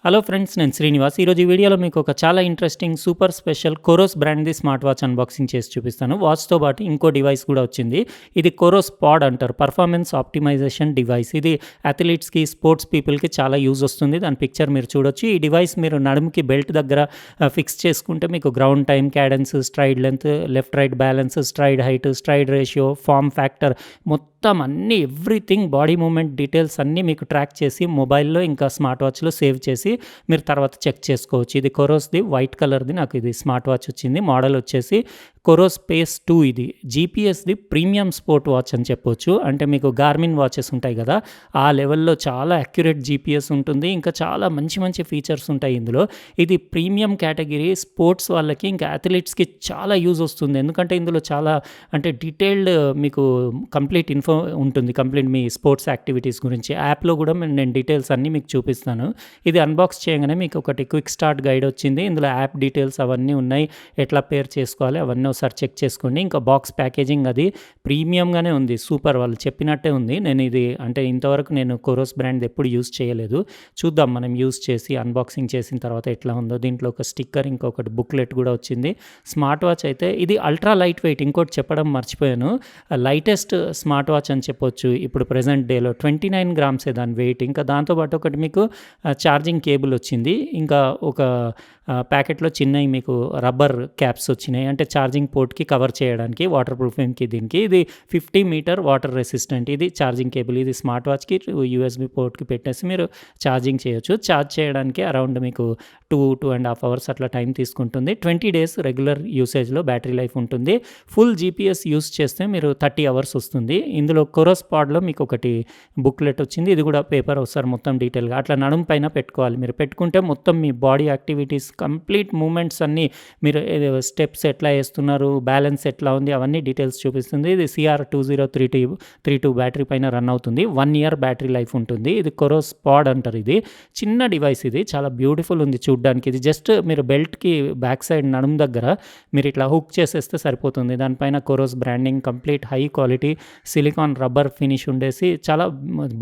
Hello friends, నేను శ్రీనివాస్. ఈరోజు ఈ వీడియోలో మీకు ఒక చాలా ఇంట్రెస్టింగ్ సూపర్ స్పెషల్ కోరోస్ బ్రాండ్‌ది స్మార్ట్ వాచ్ అన్బాక్సింగ్ చేసి చూపిస్తాను. వాచ్‌తో పాటు ఇంకో డివైస్ కూడా వచ్చింది. ఇది కోరోస్ పాడ్ అంటారు. Performance optimization device. ఇది అథ్లీట్స్‌కి, స్పోర్ట్స్ పీపుల్‌కి చాలా యూజ్ వస్తుంది. దాని పిక్చర్ మీరు చూడొచ్చు. ఈ డివైస్ మీరు నడుముకి బెల్ట్ దగ్గర ఫిక్స్ చేసుకుంటే మీకు ground time, cadence, stride length, left right balance, stride height, stride ratio, form factor మొత్తం అన్నీ ఎవ్రీథింగ్ బాడీ మూవ్‌మెంట్ డీటెయిల్స్ అన్నీ మీకు ట్రాక్ చేసి మొబైల్‌లో ఇంకా స్మార్ట్ వాచ్‌లో సేవ్ చేసి మీరు తర్వాత చెక్ చేసుకోవచ్చు. ఇది కొరోస్‌ది వైట్ కలర్‌ది నాకు ఇది స్మార్ట్ వాచ్ వచ్చింది. మోడల్ వచ్చేసి కొరోస్ స్పేస్ 2 ఇది. జీపీఎస్‌ది ప్రీమియం స్పోర్ట్ వాచ్ అని చెప్పొచ్చు. అంటే మీకు గార్మిన్ వాచెస్ ఉంటాయి కదా! ఆ లెవెల్‌లో చాలా అక్యురేట్ జీపీఎస్ ఉంటుంది. ఇంకా చాలా మంచి మంచి ఫీచర్స్ ఉంటాయి ఇందులో. ఇది ప్రీమియం కేటగిరీ స్పోర్ట్స్ వాళ్ళకి ఇంకా అథ్లెట్స్‌కి చాలా యూజ్ వస్తుంది. ఎందుకంటే ఇందులో చాలా అంటే డీటెయిల్డ్ మీకు కంప్లీట్ ఇన్ఫో ఉంటుంది. కంప్లీట్ మీ స్పోర్ట్స్ యాక్టివిటీస్ గురించి. యాప్‌లో కూడా నేను డీటెయిల్స్ అన్నీ మీకు చూపిస్తాను. ఇది అన్బాక్స్ చేయగానే మీకు ఒకటి క్విక్ స్టార్ట్ గైడ్ వచ్చింది. ఇందులో యాప్ డీటెయిల్స్ అవన్నీ ఉన్నాయి. ఎట్లా పేర్ చేసుకోవాలి అవన్నీ ఒకసారి చెక్ చేసుకోండి. ఇంకా బాక్స్ ప్యాకేజింగ్ అది ప్రీమియంగానే ఉంది. సూపర్, వాళ్ళు చెప్పినట్టే ఉంది. నేను ఇది అంటే ఇంతవరకు నేను కోరోస్ బ్రాండ్ ఎప్పుడు యూజ్ చేయలేదు. చూద్దాం మనం యూజ్ చేసి అన్బాక్సింగ్ చేసిన తర్వాత ఎట్లా ఉందో. దీంట్లో ఒక స్టిక్కర్, ఇంకొకటి బుక్లెట్ కూడా వచ్చింది. స్మార్ట్ వాచ్ అయితే ఇది అల్ట్రా లైట్ వెయిట్. ఇంకోటి చెప్పడం మర్చిపోయాను. లైటెస్ట్ స్మార్ట్ వాచ్ అని చెప్పొచ్చు ఇప్పుడు ప్రెజెంట్ డేలో. 29 గ్రామ్సే దాని వెయిట్. ఇంకా దాంతోపాటు ఒకటి మీకు ఛార్జింగ్ కేబుల్ వచ్చింది. ఇంకా ఒక ప్యాకెట్‌లో చిన్నయి మీకు రబ్బర్ క్యాప్స్ వచ్చినాయి. అంటే ఛార్జింగ్ పోర్ట్‌కి కవర్ చేయడానికి వాటర్ ప్రూఫింగ్‌కి దీనికి. ఇది 50 మీటర్ వాటర్ రెసిస్టెంట్. ఇది ఛార్జింగ్ కేబుల్. ఇది స్మార్ట్ వాచ్‌కి యూఎస్‌బి పోర్ట్‌కి పెట్టేసి మీరు ఛార్జింగ్ చేయొచ్చు. ఛార్జ్ చేయడానికి అరౌండ్ మీకు 2.5 అవర్స్ అట్లా టైం తీసుకుంటుంది. 20 డేస్ రెగ్యులర్ యూసేజ్‌లో బ్యాటరీ లైఫ్ ఉంటుంది. ఫుల్ జీపీఎస్ యూజ్ చేస్తే మీరు 30 అవర్స్ వస్తుంది. ఇందులో కోరోస్ పాడ్‌లో మీకు ఒకటి బుక్లెట్ వచ్చింది. ఇది కూడా పేపర్ ఒకసారి మొత్తం డీటెయిల్‌గా అట్లా నడుము పైన పెట్టుకోవాలి. మీరు పెట్టుకుంటే మొత్తం మీ బాడీ యాక్టివిటీస్ కంప్లీట్ మూవ్‌మెంట్స్ అన్నీ మీరు స్టెప్స్ ఎట్లా ఏస్తున్నారు, బ్యాలెన్స్ ఎట్లా ఉంది అవన్నీ డీటెయిల్స్ చూపిస్తుంది. ఇది CR2032 బ్యాటరీ పైన రన్ అవుతుంది. 1 ఇయర్ బ్యాటరీ లైఫ్ ఉంటుంది. ఇది కోరోస్ పాడ్ అంటారు. ఇది చిన్న డివైస్. ఇది చాలా బ్యూటిఫుల్ ఉంది చూడ్డానికి. ఇది జస్ట్ మీరు బెల్ట్‌కి బ్యాక్ సైడ్ నడుము దగ్గర మీరు ఇట్లా హుక్ చేసేస్తే సరిపోతుంది. దానిపైన Coros branding complete high quality silicone rubber finish ఉండేసి చాలా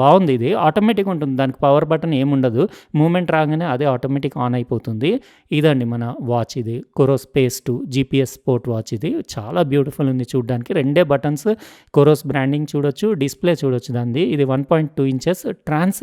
బాగుంది. ఇది ఆటోమేటిక్ ఉంటుంది. దానికి పవర్ బటన్ ఏముండదు. మూవ్‌మెంట్ రాగానే అదే ఆటోమేటిక్ ఆన్ అయిపోతుంది. ఇదండి మన వాచ్. ఇది కోరోస్ స్పేస్ 2 జీపీఎస్ స్పోర్ట్ వాచ్. ఇది చాలా బ్యూటిఫుల్ ఉంది చూడ్డానికి. రెండే బటన్స్, కోరోస్ బ్రాండింగ్ చూడొచ్చు, డిస్ప్లే చూడొచ్చు దానిది. ఇది 1.2 ఇంచెస్ ట్రాన్స్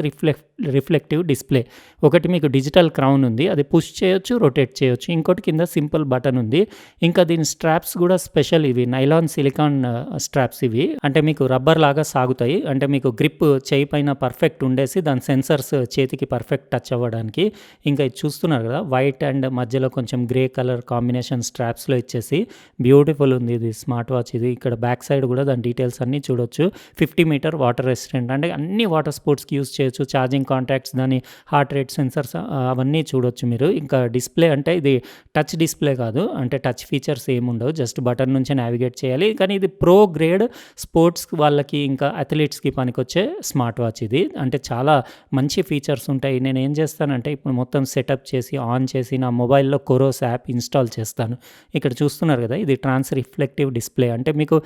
రిఫ్లెక్టివ్ డిస్ప్లే. ఒకటి మీకు డిజిటల్ క్రౌన్ ఉంది. అది పుష్ చేయొచ్చు, రొటేట్ చేయొచ్చు. ఇంకోటి కింద సింపుల్ బటన్ ఉంది. ఇంకా దీని స్ట్రాప్స్ కూడా స్పెషల్. ఇవి నైలాన్ సిలికాన్ స్ట్రాప్స్. ఇవి అంటే మీకు రబ్బర్ లాగా సాగుతాయి. అంటే మీకు గ్రిప్ చేయి పైన పర్ఫెక్ట్ ఉండేసి దాని సెన్సర్స్ చేతికి పర్ఫెక్ట్ టచ్ అవ్వడానికి. ఇంకా ఇది చూస్తున్నారు కదా, వైట్ అండ్ మధ్యలో కొంచెం గ్రే కలర్ కాంబినేషన్ స్ట్రాప్స్లో ఇచ్చేసి బ్యూటిఫుల్ ఉంది ఇది స్మార్ట్ వాచ్. ఇది ఇక్కడ బ్యాక్ సైడ్ కూడా దాని డీటెయిల్స్ అన్నీ చూడొచ్చు. 50 మీటర్ వాటర్ రెసిస్టెంట్. అంటే అన్ని వాటర్ స్పోర్ట్స్కి యూజ్ చేయొచ్చు. ఛార్జింగ్ కాంటాక్ట్స్, దాని హార్ట్ రేట్ సెన్సర్స్ అవన్నీ చూడొచ్చు మీరు. ఇంకా డిస్ప్లే అంటే ఇది టచ్ డిస్ప్లే కాదు. అంటే టచ్ ఫీచర్స్ ఏముండవు. జస్ట్ బటన్ నుంచే నావిగేట్ చేయాలి. కానీ ఇది ప్రో గ్రేడ్ స్పోర్ట్స్ వాళ్ళకి ఇంకా అథ్లెట్స్కి పనికొచ్చే స్మార్ట్ వాచ్ ఇది. అంటే చాలా మంచి ఫీచర్స్ ఉంటాయి. నేను ఏం చేస్తానంటే ఇప్పుడు మొత్తం సెటప్ చేసి ఆన్ చేసి నా మొబైల్‌లో కోరోస్ యాప్ ఇన్‌స్టాల్ చేస్తాను. ఇక్కడ చూస్తున్నారు కదా, ఇది ట్రాన్స్ రిఫ్లెక్టివ్ డిస్ప్లే. అంటే మీకు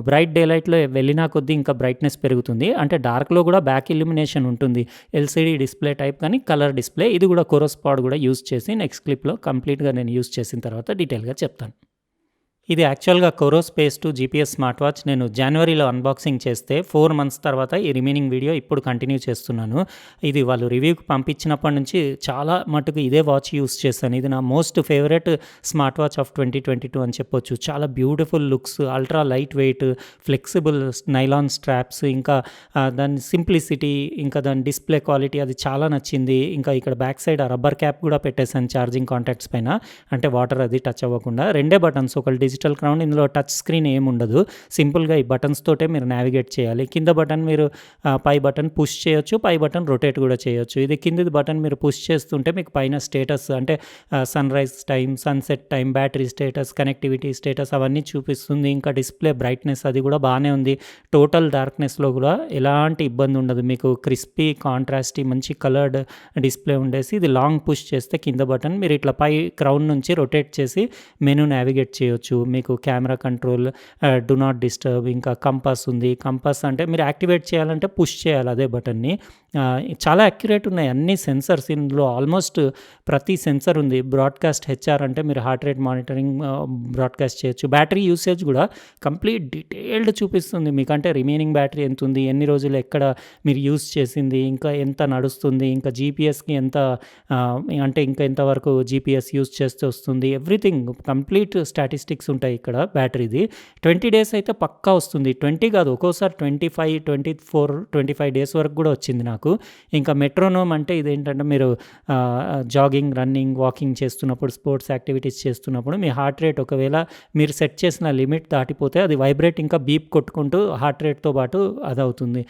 బ్రైట్ డే లైట్‌లో వెళ్ళినా కొద్దీ ఇంకా బ్రైట్‌నెస్ పెరుగుతుంది. అంటే డార్క్‌లో కూడా బ్యాక్ ఇల్యూమినేషన్ ఉంటుంది. ఎల్‌సీడీ డిస్ప్లే టైప్ కానీ కలర్ డిస్ప్లే. ఇది కూడా కోరోస్ పాడ్ కూడా యూజ్ చేసి నెక్స్ట్ క్లిప్‌లో కంప్లీట్‌గా నేను యూజ్ చేసిన తర్వాత డీటెయిల్‌గా చెప్తాను. ఇది యాక్చువల్‌గా కోరోస్ స్పేస్ 2 జీపీఎస్ స్మార్ట్ వాచ్ నేను జనవరిలో అన్బాక్సింగ్ చేస్తే 4 మంత్స్ తర్వాత ఈ రిమైనింగ్ వీడియో ఇప్పుడు కంటిన్యూ చేస్తున్నాను. ఇది వాళ్ళు రివ్యూకి పంపించినప్పటి నుంచి చాలా మటుకు ఇదే వాచ్ యూజ్ చేశాను. ఇది నా most favourite smart watch of 2022 అని చెప్పొచ్చు. చాలా beautiful looks, ultra light weight, flexible nylon straps, ఇంకా దాని సింప్లిసిటీ, ఇంకా దాని డిస్ప్లే క్వాలిటీ అది చాలా నచ్చింది. ఇంకా ఇక్కడ బ్యాక్ సైడ్ ఆ రబ్బర్ క్యాప్ కూడా పెట్టేశాను ఛార్జింగ్ కాంటాక్ట్స్ పైన. అంటే వాటర్ అది టచ్ అవ్వకుండా. రెండే బటన్స్, ఒకటి డిజిటల్ క్రౌన్. ఇందులో టచ్ స్క్రీన్ ఏముండదు. సింపుల్గా ఈ బటన్స్ తోటే మీరు నావిగేట్ చేయాలి. కింద బటన్ మీరు పై బటన్ పుష్ చేయొచ్చు, పై బటన్ రొటేట్ కూడా చేయొచ్చు. ఇది కింది బటన్ మీరు పుష్ చేస్తుంటే మీకు పైన స్టేటస్ అంటే sunrise time, sunset time, battery status, connectivity status అవన్నీ చూపిస్తుంది. ఇంకా డిస్ప్లే బ్రైట్‌నెస్ అది కూడా బాగానే ఉంది. టోటల్ డార్క్‌నెస్‌లో కూడా ఎలాంటి ఇబ్బంది ఉండదు. మీకు క్రిస్పీ, కాంట్రాస్టీ, మంచి కలర్డ్ డిస్ప్లే ఉండేసి ఇది లాంగ్ పుష్ చేస్తే కింద బటన్ మీరు ఇట్లా పై క్రౌన్ నుంచి రొటేట్ చేసి మెనూ నావిగేట్ చేయొచ్చు. మీకు camera control, do not disturb, ఇంకా కంపాస్ ఉంది. కంపాస్ అంటే మీరు యాక్టివేట్ చేయాలంటే పుష్ చేయాలి అదే బటన్‌ని. చాలా అక్యురేట్ ఉన్నాయి అన్ని సెన్సర్స్ ఇందులో. ఆల్మోస్ట్ ప్రతి సెన్సర్ ఉంది. బ్రాడ్‌కాస్ట్ హెచ్ఆర్ అంటే మీరు హార్ట్ రేట్ మానిటరింగ్ బ్రాడ్‌కాస్ట్ చేయొచ్చు. బ్యాటరీ యూసేజ్ కూడా కంప్లీట్ డీటెయిల్డ్ చూపిస్తుంది మీకు. అంటే రిమైనింగ్ బ్యాటరీ ఎంతుంది, ఎన్ని రోజులు ఎక్కడ మీరు యూజ్ చేసింది, ఇంకా ఎంత నడుస్తుంది, ఇంకా జీపీఎస్‌కి ఎంత అంటే ఇంకా ఎంతవరకు జీపీఎస్ యూజ్ చేస్తే వస్తుంది, ఎవ్రీథింగ్ కంప్లీట్ స్టాటిస్టిక్స్ ఉంటాయి ఇక్కడ బ్యాటరీది. 20 డేస్ అయితే పక్కా వస్తుంది. 20 కాదు, ఒక్కోసారి 25, 24, 25 డేస్ వరకు కూడా వచ్చింది నాకు. ఇంకా మెట్రోనోమ్ అంటే ఇదేంటంటే మీరు జాగింగ్, రన్నింగ్, వాకింగ్ చేస్తున్నప్పుడు, స్పోర్ట్స్ యాక్టివిటీస్ చేస్తున్నప్పుడు మీ హార్ట్ రేట్ ఒకవేళ మీరు సెట్ చేసిన లిమిట్ దాటిపోతే అది వైబ్రేట్ ఇంకా బీప్ కొట్టుకుంటూ హార్ట్ రేట్‌తో పాటు అదవుతుంది.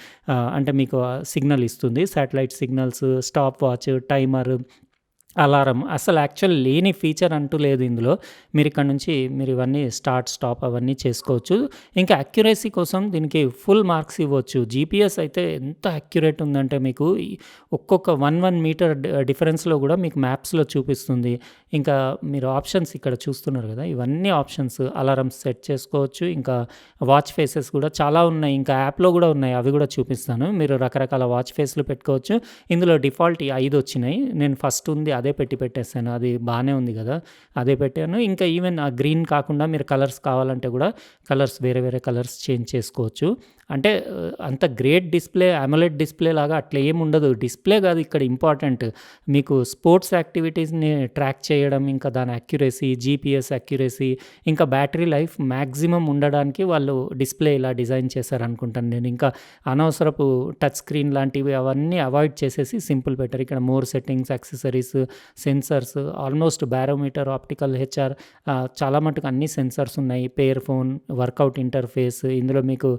అంటే మీకు సిగ్నల్ ఇస్తుంది. Satellite signals, stop watch, timer, alarm. అసలు యాక్చువల్ లేని ఫీచర్ అంటూ లేదు ఇందులో. మీరిక్కడ నుంచి మీరు ఇవన్నీ స్టార్ట్, స్టాప్ అవన్నీ చేసుకోవచ్చు. ఇంకా అక్యురసీ కోసం దీనికి ఫుల్ మార్క్స్ ఇవ్వచ్చు. జీపీఎస్ అయితే ఎంత అక్యురేట్ ఉందంటే మీకు ఒక్కొక్క 1 మీటర్ డిఫరెన్స్‌లో కూడా మీకు మ్యాప్స్‌లో చూపిస్తుంది. ఇంకా మీరు ఆప్షన్స్ ఇక్కడ చూస్తున్నారు కదా! ఇవన్నీ ఆప్షన్స్. అలారమ్స్ సెట్ చేసుకోవచ్చు. ఇంకా వాచ్ ఫేసెస్ కూడా చాలా ఉన్నాయి. ఇంకా యాప్‌లో కూడా ఉన్నాయి. అవి కూడా చూపిస్తాను. మీరు రకరకాల వాచ్ ఫేస్‌లు పెట్టుకోవచ్చు. ఇందులో డిఫాల్ట్ ఈ 5 వచ్చినాయి. నేను ఫస్ట్ ఉంది అదే పెట్టేసాను. అది బానే ఉంది కదా! అదే పెట్టాను. ఇంకా ఈవెన్ ఆ గ్రీన్ కాకుండా మీరు కలర్స్ కావాలంటే కూడా కలర్స్ వేరే వేరే కలర్స్ చేంజ్ చేసుకోవచ్చు. అంటే అంత గ్రేట్ డిస్‌ప్లే, అమోలెడ్ డిస్‌ప్లే లాగా అట్లా ఏముండదు. డిస్‌ప్లే కాదు ఇక్కడ ఇంపార్టెంట్. మీకు స్పోర్ట్స్ యాక్టివిటీస్‌ని ట్రాక్ చేయడం, ఇంకా దాని అక్యురసీ, జీపీఎస్ అక్యురసీ, ఇంకా బ్యాటరీ లైఫ్ మాక్సిమం ఉండడానికి వాళ్ళు డిస్‌ప్లే ఇలా డిజైన్ చేశారనుకుంటాను నేను. ఇంకా అనవసరపు టచ్ స్క్రీన్ లాంటివి అవన్నీ అవాయిడ్ చేసేసి సింపుల్ పెట్టారు. ఇక్కడ more settings, accessories, sensors, almost barometer, optical HR, చాలా మటుకు అన్ని సెన్సర్స్ ఉన్నాయి. పేర్ ఫోన్, వర్కౌట్ ఇంటర్ఫేస్, ఇందులో మీకు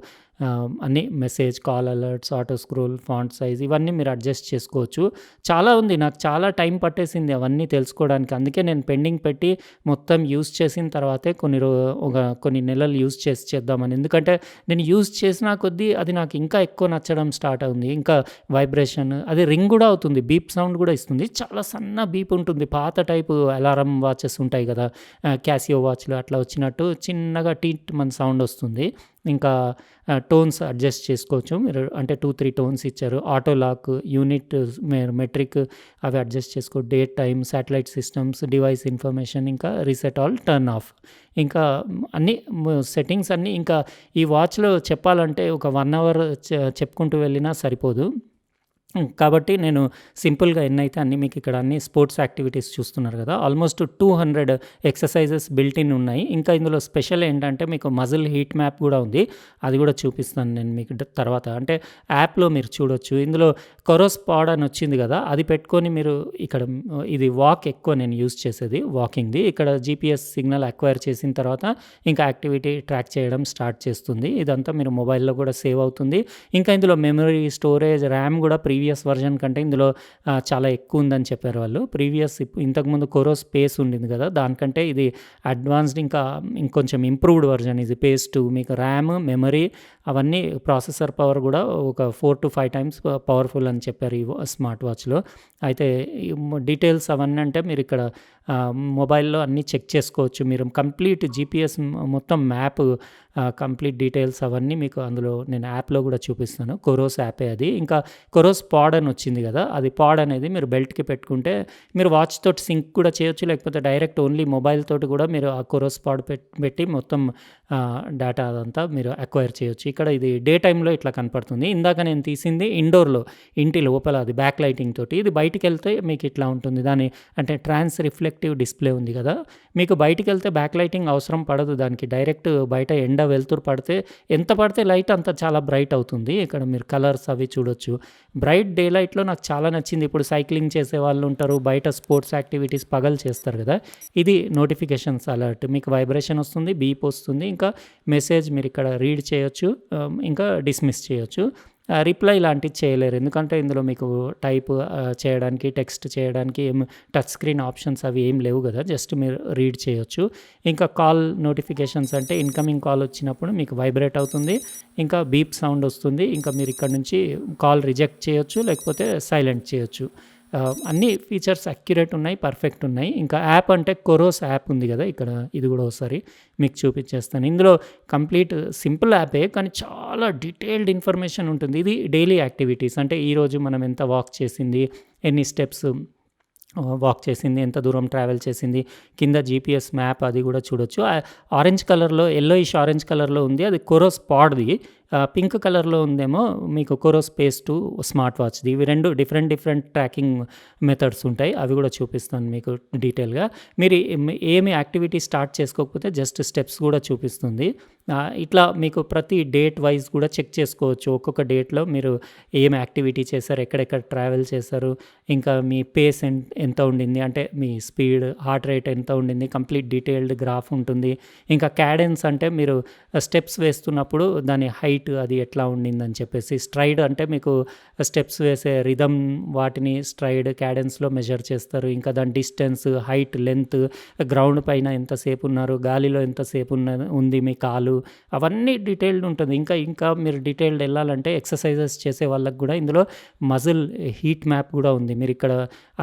అన్నీ message, call alerts, auto scroll, font size ఇవన్నీ మీరు అడ్జస్ట్ చేసుకోవచ్చు. చాలా ఉంది. నాకు చాలా టైం పట్టేసింది అవన్నీ తెలుసుకోవడానికి. అందుకే నేను పెండింగ్ పెట్టి మొత్తం యూజ్ చేసిన తర్వాతే కొన్ని నెలలు యూజ్ చేద్దామని. ఎందుకంటే నేను యూజ్ చేసిన కొద్దీ అది నాకు ఇంకా ఎక్కువ నచ్చడం స్టార్ట్ అయింది. ఇంకా వైబ్రేషన్, అది రింగ్ కూడా అవుతుంది. బీప్ సౌండ్ కూడా ఇస్తుంది. చాలా సన్న బీప్ ఉంటుంది. పాత టైపు అలారం వాచెస్ ఉంటాయి కదా! క్యాసియో వాచ్‌లు అట్లా వచ్చినట్టు చిన్నగా టీట్ మన సౌండ్ వస్తుంది. ఇంకా టోన్స్ అడ్జస్ట్ చేసుకోవచ్చు మీరు. అంటే 2, 3 టోన్స్ ఇచ్చారు. ఆటో లాక్, యూనిట్, మెట్రిక్ అవి adjust date time, satellite systems, device information, ఇంకా రీసెట్ ఆల్, టర్న్ ఆఫ్. ఇంకా అన్నీ సెట్టింగ్స్ అన్నీ. ఇంకా ఈ వాచ్‌లో చెప్పాలంటే ఒక 1 అవర్ చెప్పుకుంటూ వెళ్ళినా సరిపోదు. కాబట్టి నేను సింపుల్‌గా ఎన్నైతే అన్నీ మీకు ఇక్కడ అన్ని స్పోర్ట్స్ యాక్టివిటీస్ చూస్తున్నారు కదా! ఆల్మోస్ట్ 200 ఎక్సర్‌సైజెస్ బిల్ట్ ఇన్ ఉన్నాయి. ఇంకా ఇందులో స్పెషల్ ఏంటంటే మీకు మజిల్ హీట్ మ్యాప్ కూడా ఉంది. అది కూడా చూపిస్తాను నేను మీకు తర్వాత. అంటే యాప్‌లో మీరు చూడొచ్చు. ఇందులో కొరోస్ పాడ్ అని వచ్చింది కదా! అది పెట్టుకొని మీరు ఇక్కడ ఇది వాక్ ఎక్కువ నేను యూజ్ చేసేది వాకింగ్‌ది. ఇక్కడ జీపీఎస్ సిగ్నల్ అక్వైర్ చేసిన తర్వాత ఇంకా యాక్టివిటీ ట్రాక్ చేయడం స్టార్ట్ చేస్తుంది. ఇదంతా మీరు మొబైల్‌లో కూడా సేవ్ అవుతుంది. ఇంకా ఇందులో మెమరీ, స్టోరేజ్, ర్యామ్ కూడా ప్రీవియస్ వర్షన్ కంటే ఇందులో చాలా ఎక్కువ ఉందని చెప్పారు వాళ్ళు. ఇంతకుముందు కోరోస్ పేస్ ఉండింది కదా! దానికంటే ఇది అడ్వాన్స్డ్, ఇంకా ఇంకొంచెం ఇంప్రూవ్డ్ వర్షన్ ఇది పేస్ 2. మీకు ర్యామ్, మెమరీ అవన్నీ, ప్రాసెసర్ పవర్ కూడా ఒక 4-5 టైమ్స్ పవర్ఫుల్ అని చెప్పారు ఈ స్మార్ట్ వాచ్‌లో. అయితే డీటెయిల్స్ అవన్నీ అంటే మీరు ఇక్కడ మొబైల్‌లో అన్నీ చెక్ చేసుకోవచ్చు. మీరు కంప్లీట్ జీపీఎస్ మొత్తం మ్యాప్, కంప్లీట్ డీటెయిల్స్ అవన్నీ మీకు అందులో నేను యాప్‌లో కూడా చూపిస్తాను. కోరోస్ యాపే అది. ఇంకా కోరోస్ పాడ్ అని వచ్చింది కదా! అది పాడ్ అనేది మీరు బెల్ట్‌కి పెట్టుకుంటే మీరు వాచ్ తోటి సింక్ కూడా చేయొచ్చు. లేకపోతే డైరెక్ట్ ఓన్లీ మొబైల్ తోటి కూడా మీరు ఆ కోరోస్ పాడ్ పెట్టి మొత్తం డేటా అదంతా మీరు అక్వైర్ చేయొచ్చు. ఇక్కడ ఇది డే టైమ్‌లో ఇట్లా కనపడుతుంది. ఇందాక నేను తీసింది ఇండోర్‌లో, ఇంటి లోపల, అది బ్యాక్ లైటింగ్ తోటి. ఇది బయటికెళ్తే మీకు ఇట్లా ఉంటుంది. అంటే ట్రాన్స్ రిఫ్లెక్టివ్ డిస్‌ప్లే ఉంది కదా! మీకు బయటికెళ్తే బ్యాక్ లైటింగ్ అవసరం పడదు దానికి. డైరెక్ట్ బయట ఎండ వెలుతురు పడితే ఎంత పడితే లైట్ అంత చాలా బ్రైట్ అవుతుంది. ఇక్కడ మీరు కలర్స్ అవి చూడొచ్చు. బ్రైట్ డే లైట్‌లో నాకు చాలా నచ్చింది. ఇప్పుడు సైక్లింగ్ చేసే వాళ్ళు ఉంటారు, బయట స్పోర్ట్స్ యాక్టివిటీస్ పగలు చేస్తారు కదా! ఇది నోటిఫికేషన్స్ అలర్ట్, మీకు వైబ్రేషన్ వస్తుంది, బీప్ వస్తుంది, ఇంకా మెసేజ్ మీరు ఇక్కడ రీడ్ చేయొచ్చు, ఇంకా డిస్మిస్ చేయొచ్చు. రిప్లై లాంటిది చేయలేరు. ఎందుకంటే ఇందులో మీకు టైప్ చేయడానికి, టెక్స్ట్ చేయడానికి టచ్ స్క్రీన్ ఆప్షన్స్ అవి ఏం లేవు కదా! జస్ట్ మీరు రీడ్ చేయొచ్చు. ఇంకా కాల్ నోటిఫికేషన్స్ అంటే ఇన్‌కమింగ్ కాల్ వచ్చినప్పుడు మీకు వైబ్రేట్ అవుతుంది. ఇంకా బీప్ సౌండ్ వస్తుంది. ఇంకా మీరు ఇక్కడ నుంచి కాల్ రిజెక్ట్ చేయొచ్చు, లేకపోతే సైలెంట్ చేయొచ్చు. అన్ని ఫీచర్స్ అక్యురేట్ ఉన్నాయి, పర్ఫెక్ట్ ఉన్నాయి. ఇంకా యాప్ అంటే కొరోస్ యాప్ ఉంది కదా ఇక్కడ, ఇది కూడా ఒకసారి మీకు చూపించేస్తాను. ఇందులో కంప్లీట్ సింపుల్ యాపే కానీ చాలా డీటెయిల్డ్ ఇన్ఫర్మేషన్ ఉంటుంది. ఇది డైలీ యాక్టివిటీస్ అంటే ఈరోజు మనం ఎంత వాక్ చేసింది, ఎన్ని స్టెప్స్ వాక్ చేసింది, ఎంత దూరం ట్రావెల్ చేసింది, కింద జీపీఎస్ మ్యాప్ అది కూడా చూడొచ్చు. ఆరెంజ్ కలర్లో, యెల్లోయిష్ ఆరెంజ్ కలర్లో ఉంది, అది కోరోస్ పాడ్ది. పింక్ కలర్లో ఉందేమో మీకు కోరోస్ పేస్ 2 స్మార్ట్ వాచ్ది. ఇవి 2 డిఫరెంట్ ట్రాకింగ్ మెథడ్స్ ఉంటాయి, అవి కూడా చూపిస్తాను మీకు డీటెయిల్గా. మీరు ఏమి యాక్టివిటీ స్టార్ట్ చేసుకోకపోతే జస్ట్ స్టెప్స్ కూడా చూపిస్తుంది. ఇట్లా మీకు ప్రతి డేట్ వైజ్ కూడా చెక్ చేసుకోవచ్చు. ఒక్కొక్క డేట్లో మీరు ఏం యాక్టివిటీ చేశారు, ఎక్కడెక్కడ ట్రావెల్ చేశారు, ఇంకా మీ పేస్ ఎంత ఉండింది, అంటే మీ స్పీడ్, హార్ట్ రేట్ ఎంత ఉండింది, కంప్లీట్ డీటెయిల్డ్ గ్రాఫ్ ఉంటుంది. ఇంకా క్యాడెన్స్ అంటే మీరు స్టెప్స్ వేస్తున్నప్పుడు దాని హైట్ అది ఎట్లా ఉండిందని చెప్పేసి. స్ట్రైడ్ అంటే మీకు స్టెప్స్ వేసే రిథమ్, వాటిని స్ట్రైడ్ క్యాడెన్స్లో మెజర్ చేస్తారు. ఇంకా దాని డిస్టెన్స్, హైట్, లెంత్, గ్రౌండ్ పైన ఎంతసేపు ఉన్నారు, గాలిలో ఎంతసేపు ఉంది మీ కాలు, అవన్నీ డీటెయిల్డ్ ఉంటుంది. ఇంకా మీరు డీటెయిల్డ్ వెళ్ళాలంటే ఎక్సర్సైజెస్ చేసే వాళ్ళకి కూడా ఇందులో మజిల్ హీట్ మ్యాప్ కూడా ఉంది. మీరు ఇక్కడ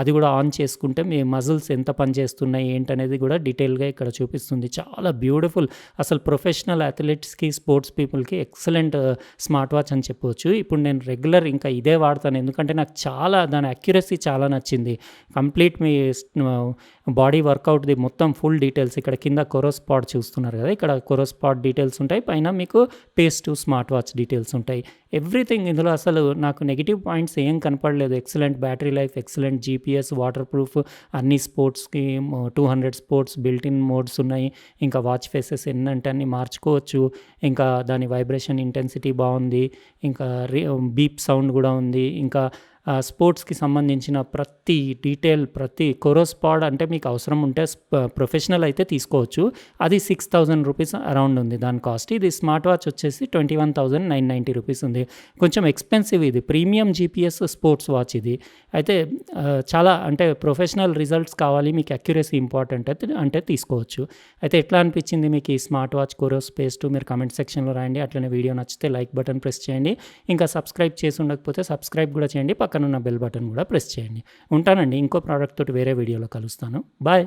అది కూడా ఆన్ చేసుకుంటే మీ మజిల్స్ ఎంత పనిచేస్తున్నాయి ఏంటనేది కూడా డీటెయిల్గా ఇక్కడ చూపిస్తుంది. చాలా బ్యూటిఫుల్, అసలు ప్రొఫెషనల్ అథ్లెట్స్కి, స్పోర్ట్స్ పీపుల్కి ఎక్సలెంట్ స్మార్ట్ వాచ్ అని చెప్పవచ్చు. ఇప్పుడు నేను రెగ్యులర్ ఇంకా ఇదే వాడతాను, ఎందుకంటే నాకు దాని అక్యురసీ చాలా నచ్చింది. కంప్లీట్ మీ బాడీ వర్కౌట్ది మొత్తం ఫుల్ డీటెయిల్స్ ఇక్కడ కింద కోరోస్ పాడ్ చూస్తున్నారు కదా, ఇక్కడ కోరోస్ పాడ్ డీటెయిల్స్ ఉంటాయి, పైన మీకు పేస్ 2 స్మార్ట్ వాచ్ డీటెయిల్స్ ఉంటాయి. ఎవ్రీథింగ్ ఇందులో అసలు నాకు నెగిటివ్ పాయింట్స్ ఏం కనపడలేదు. Excellent battery life, excellent GPS, water proof, అన్ని స్పోర్ట్స్కి 200 స్పోర్ట్స్ బిల్ట్ ఇన్ మోడ్స్ ఉన్నాయి. ఇంకా వాచ్ ఫేసెస్ ఎన్నంటే అన్ని మార్చుకోవచ్చు. ఇంకా దాని వైబ్రేషన్ ఇంటెన్సిటీ బాగుంది, ఇంకా బీప్ సౌండ్ కూడా ఉంది. ఇంకా స్పోర్ట్స్కి సంబంధించిన ప్రతి డీటెయిల్, ప్రతి కోరోస్ పాడ్ అంటే మీకు అవసరం ఉంటే ప్రొఫెషనల్ అయితే తీసుకోవచ్చు. అది 6,000 రూపీస్ అరౌండ్ ఉంది దాని కాస్ట్. ఇది స్మార్ట్ వాచ్ వచ్చేసి 21,990 రూపీస్ ఉంది. కొంచెం ఎక్స్పెన్సివ్, ఇది ప్రీమియం జీపీఎస్ స్పోర్ట్స్ వాచ్ ఇది. అయితే చాలా అంటే ప్రొఫెషనల్ రిజల్ట్స్ కావాలి, మీకు అక్యురసీ ఇంపార్టెంట్ అంటే తీసుకోవచ్చు. అయితే ఎట్లా అనిపించింది మీకు ఈ స్మార్ట్ వాచ్ కోరోస్ పేస్ 2 మీరు కామెంట్ సెక్షన్లో రాయండి. అట్లనే వీడియో నచ్చితే లైక్ బటన్ ప్రెస్ చేయండి. ఇంకా సబ్స్క్రైబ్ చేసి ఉండకపోతే సబ్స్క్రైబ్ కూడా చేయండి, పక్కనున్న బెల్ బటన్ కూడా ప్రెస్ చేయండి. ఉంటానండి, ఇంకో ప్రోడక్ట్ తోటి వేరే వీడియోలో కలుస్తాను. బాయ్.